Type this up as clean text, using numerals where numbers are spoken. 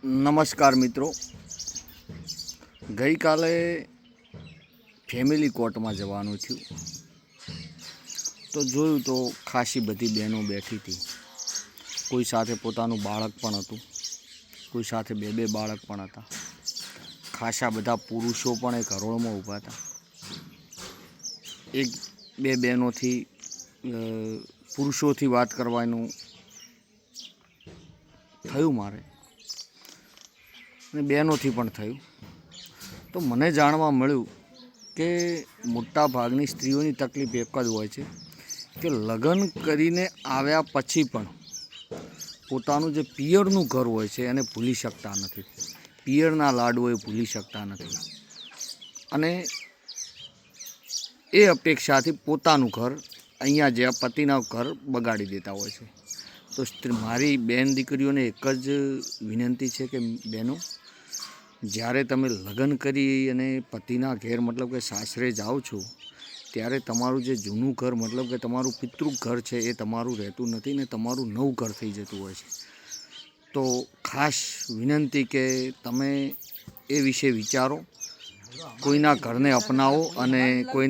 નમસ્કાર મિત્રો, ગઈકાલે ફેમિલી કોર્ટમાં જવાનું થયું તો જોયું તો ખાસી બધી બહેનો બેઠી હતી. કોઈ સાથે પોતાનું બાળક પણ હતું, કોઈ સાથે બે બાળક પણ હતા. ખાસા બધા પુરુષો પણ એક હરોળમાં ઊભા હતા. એક બે બહેનોથી પુરુષોથી વાત કરવાનું થયું મારે, અને બહેનોથી પણ થયું. તો મને જાણવા મળ્યું કે મોટા ભાગની સ્ત્રીઓની તકલીફ એક જ હોય છે કે લગ્ન કરીને આવ્યા પછી પણ પોતાનું જે પિયરનું ઘર હોય છે એને ભૂલી શકતા નથી. પિયરના લાડવો એ ભૂલી શકતા નથી, અને એ અપેક્ષાથી પોતાનું ઘર અહીંયા જે પતિના ઘર બગાડી દેતા હોય છે. તો મારી બેન દીકરીઓને એક જ વિનંતી છે કે બહેનો, જ્યારે તમે લગ્ન કરી અને પતિના ઘેર મતલબ કે સાસરે જાઓ છો, ત્યારે તમારું જે જૂનું ઘર મતલબ કે તમારું પિતૃ ઘર છે એ તમારું રહેતું નથી ને તમારું નવું ઘર થઈ જતું હોય છે. તો ખાસ વિનંતી કે તમે એ વિશે વિચારો, કોઈના ઘરને અપનાવો અને કોઈને